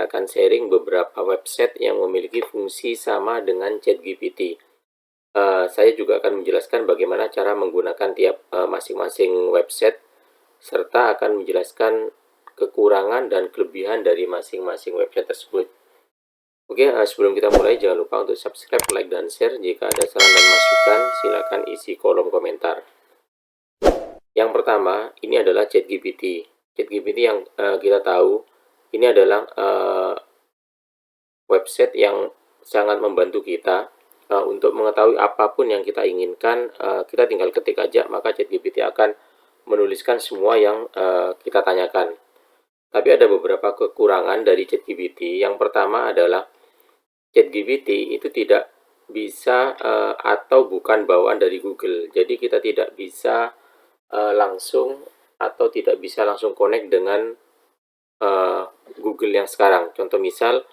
saya akan sharing beberapa website yang memiliki fungsi sama dengan ChatGPT. Saya juga akan menjelaskan bagaimana cara menggunakan tiap masing-masing website, serta akan menjelaskan kekurangan dan kelebihan dari masing-masing website tersebut. Oke, sebelum kita mulai, jangan lupa untuk subscribe, like, dan share. Jika ada saran dan masukan, silakan isi kolom komentar. Yang pertama, ini adalah ChatGPT. ChatGPT yang kita tahu, ini adalah website yang sangat membantu kita untuk mengetahui apapun yang kita inginkan. Kita tinggal ketik aja, maka ChatGPT akan menuliskan semua yang kita tanyakan. Tapi ada beberapa kekurangan dari ChatGPT. Yang pertama adalah ChatGPT itu tidak bisa atau bukan bawaan dari Google. Jadi kita tidak bisa langsung atau tidak bisa langsung connect dengan Google yang sekarang. Contoh misal,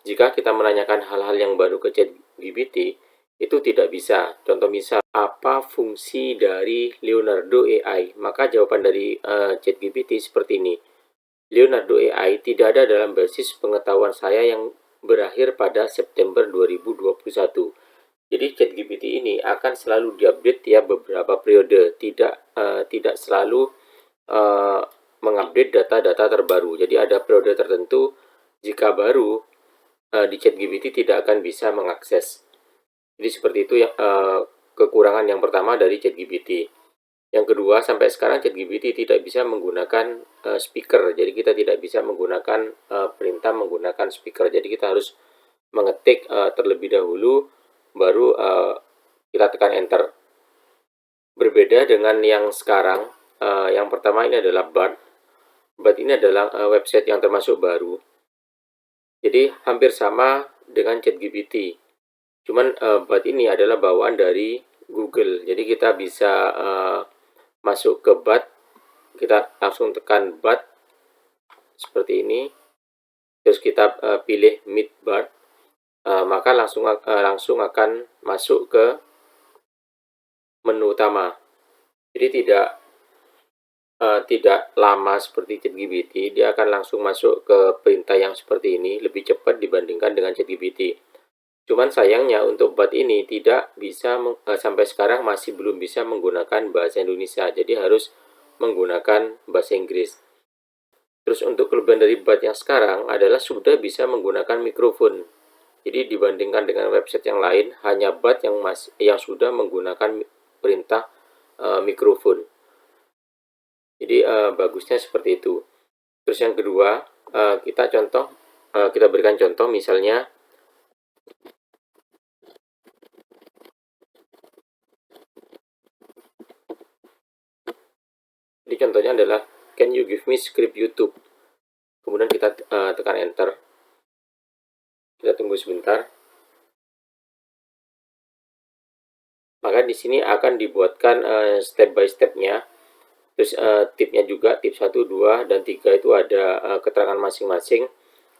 jika kita menanyakan hal-hal yang baru ke ChatGPT, itu tidak bisa. Contoh misal, apa fungsi dari Leonardo AI? Maka jawaban dari ChatGPT seperti ini. Leonardo AI tidak ada dalam basis pengetahuan saya yang berakhir pada September 2021. Jadi ChatGPT ini akan selalu diupdate tiap beberapa periode, tidak selalu mengupdate data-data terbaru. Jadi ada periode tertentu, jika baru di ChatGPT tidak akan bisa mengakses. Jadi seperti itu ya, kekurangan yang pertama dari ChatGPT. Yang kedua, sampai sekarang ChatGPT tidak bisa menggunakan speaker. Jadi kita tidak bisa menggunakan perintah menggunakan speaker. Jadi kita harus mengetik terlebih dahulu, baru kita tekan enter. Berbeda dengan yang sekarang, yang pertama ini adalah Bard. Bard ini adalah website yang termasuk baru. Jadi hampir sama dengan ChatGPT. Cuman Bard ini adalah bawaan dari Google. Jadi kita bisa masuk ke Bard, kita langsung tekan Bard seperti ini. Terus kita pilih Meet Bard, maka langsung akan masuk ke menu utama. Jadi tidak lama seperti ChatGPT, dia akan langsung masuk ke perintah yang seperti ini, lebih cepat dibandingkan dengan ChatGPT. Cuman sayangnya untuk Bard ini tidak bisa, sampai sekarang masih belum bisa menggunakan bahasa Indonesia, jadi harus menggunakan bahasa Inggris. Terus untuk kelebihan dari Bard yang sekarang adalah sudah bisa menggunakan mikrofon. Jadi dibandingkan dengan website yang lain, hanya Bard yang sudah menggunakan perintah mikrofon. Jadi bagusnya seperti itu. Terus yang kedua, kita berikan contoh, misalnya jadi contohnya adalah, can you give me script YouTube? Kemudian kita tekan enter. Kita tunggu sebentar. Maka di sini akan dibuatkan step by step-nya. Terus tipnya juga, tip 1, 2, dan 3 itu ada keterangan masing-masing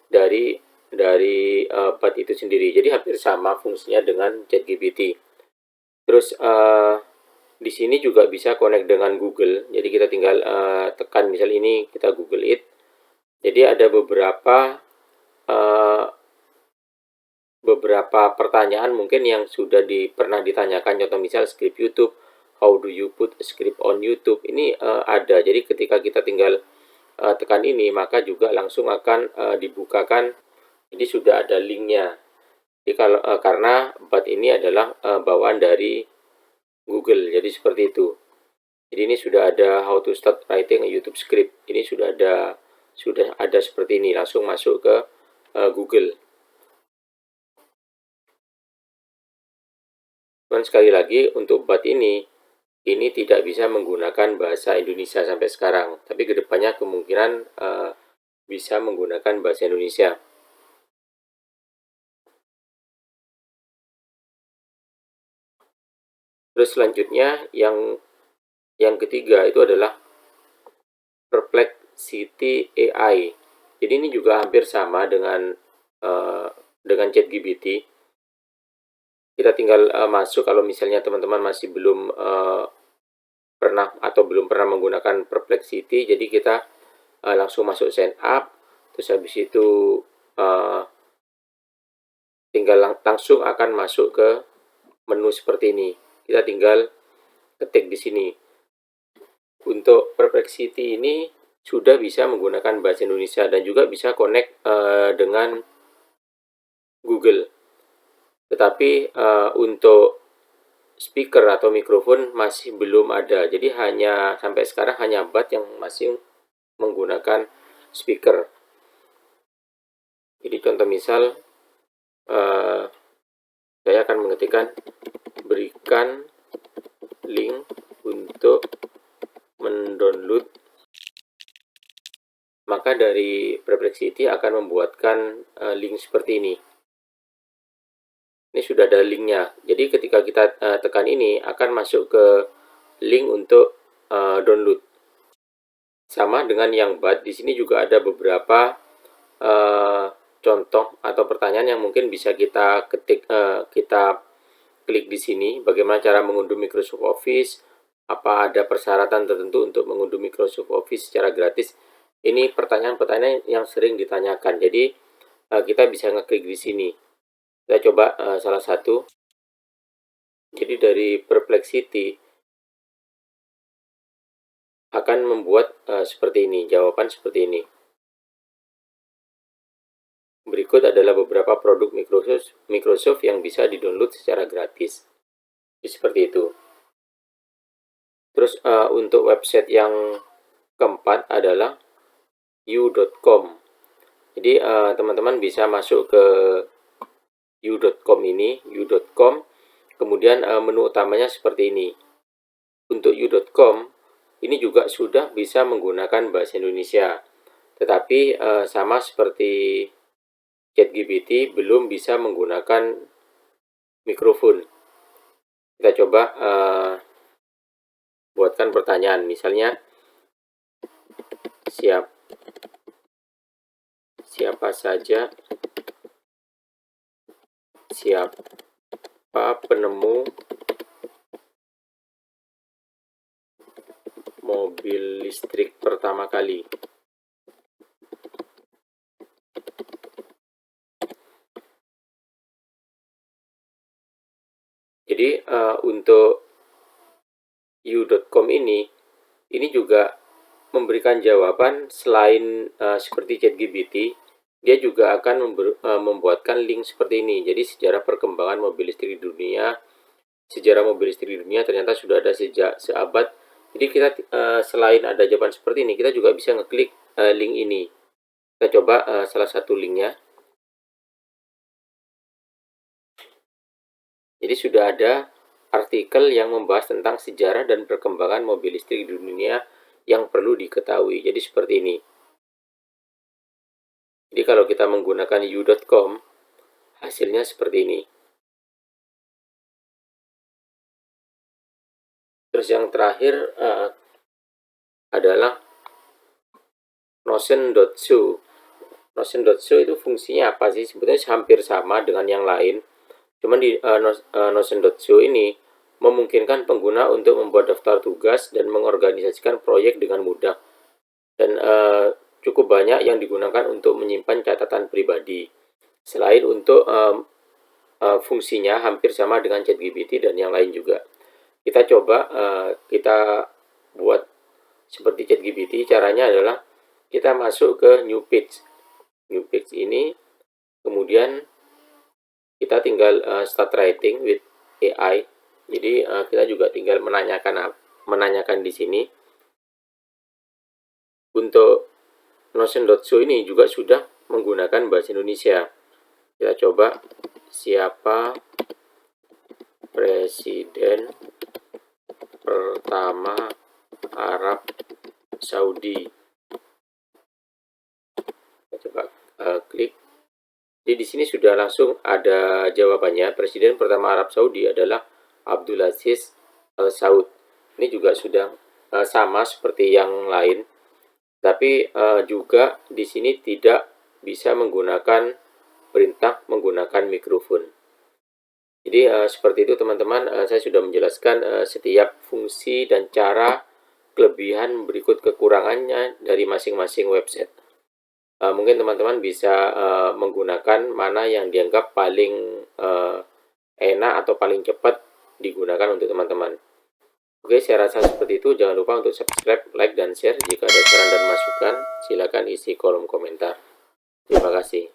dari Bard itu sendiri. Jadi hampir sama fungsinya dengan ChatGPT. Terus di sini juga bisa connect dengan Google. Jadi kita tinggal tekan, misal ini kita Google It. Jadi ada beberapa pertanyaan mungkin yang sudah pernah ditanyakan. Contoh misal script YouTube, how do you put a script on YouTube? Ini ada. Jadi ketika kita tinggal tekan ini, maka juga langsung akan dibukakan. Ini sudah ada linknya. Jadi karena Bard ini adalah bawaan dari Google, jadi seperti itu. Jadi ini sudah ada how to start writing a YouTube script. Ini sudah ada seperti ini, langsung masuk ke Google. Dan sekali lagi untuk Bard ini tidak bisa menggunakan bahasa Indonesia sampai sekarang, tapi kedepannya kemungkinan bisa menggunakan bahasa Indonesia. Terus selanjutnya yang ketiga itu adalah Perplexity AI. Jadi ini juga hampir sama dengan ChatGPT. Kita tinggal masuk, kalau misalnya teman-teman masih belum pernah menggunakan Perplexity, jadi kita langsung masuk sign up. Terus habis itu tinggal langsung akan masuk ke menu seperti ini. Kita tinggal ketik di sini. Untuk Perplexity ini sudah bisa menggunakan bahasa Indonesia dan juga bisa connect dengan Google. Tetapi untuk speaker atau mikrofon masih belum ada. Jadi sampai sekarang hanya BAT yang masih menggunakan speaker. Jadi contoh misal saya akan mengetikkan berikan link untuk mendownload, maka dari Perplexity akan membuatkan link seperti ini. Ini sudah ada linknya. Jadi ketika kita tekan ini akan masuk ke link untuk download. Sama dengan yang BAT, di sini juga ada beberapa contoh atau pertanyaan yang mungkin bisa kita kita klik di sini. Bagaimana cara mengunduh Microsoft Office? Apa ada persyaratan tertentu untuk mengunduh Microsoft Office secara gratis? Ini pertanyaan-pertanyaan yang sering ditanyakan. Jadi kita bisa ngeklik di sini. Kita coba salah satu. Jadi dari Perplexity akan membuat seperti ini, jawaban seperti ini. Berikut adalah beberapa produk Microsoft yang bisa di-download secara gratis. Jadi seperti itu. Terus untuk website yang keempat adalah u.com. Jadi teman-teman bisa masuk ke u.com ini, u.com. Kemudian menu utamanya seperti ini. Untuk u.com ini juga sudah bisa menggunakan bahasa Indonesia. Tetapi sama seperti ChatGPT belum bisa menggunakan mikrofon. Kita coba buatkan pertanyaan, misalnya siapa saja penemu mobil listrik pertama kali? Jadi untuk u.com ini juga memberikan jawaban selain seperti ChatGPT, dia juga akan membuatkan link seperti ini. Jadi sejarah perkembangan mobil listrik di dunia, sejarah mobil listrik di dunia ternyata sudah ada sejak seabad. Jadi kita selain ada jawaban seperti ini, kita juga bisa ngeklik link ini. Kita coba salah satu linknya. Jadi sudah ada artikel yang membahas tentang sejarah dan perkembangan mobil listrik di dunia yang perlu diketahui. Jadi seperti ini. Jadi kalau kita menggunakan u.com, hasilnya seperti ini. Terus yang terakhir adalah notion.show. Notion.show itu fungsinya apa sih? Sebetulnya hampir sama dengan yang lain. Cuman di Notion.show ini memungkinkan pengguna untuk membuat daftar tugas dan mengorganisasikan proyek dengan mudah. Dan cukup banyak yang digunakan untuk menyimpan catatan pribadi. Selain untuk fungsinya hampir sama dengan ChatGPT dan yang lain juga. Kita coba kita buat seperti ChatGPT. Caranya adalah kita masuk ke new page. New page ini, kemudian kita tinggal start writing with AI. Jadi kita juga tinggal menanyakan di sini. Untuk Notion.show ini juga sudah menggunakan bahasa Indonesia. Kita coba, siapa presiden pertama Arab Saudi? Kita coba klik. Jadi di sini sudah langsung ada jawabannya. Presiden pertama Arab Saudi adalah Abdulaziz Al Saud. Ini juga sudah sama seperti yang lain, tapi juga di sini tidak bisa menggunakan perintah menggunakan mikrofon. Jadi seperti itu teman-teman. Saya sudah menjelaskan setiap fungsi dan cara, kelebihan berikut kekurangannya dari masing-masing website. mungkin teman-teman bisa menggunakan mana yang dianggap paling enak atau paling cepat digunakan untuk teman-teman. Oke, saya rasa seperti itu. Jangan lupa untuk subscribe, like, dan share. Jika ada saran dan masukan, silakan isi kolom komentar. Terima kasih.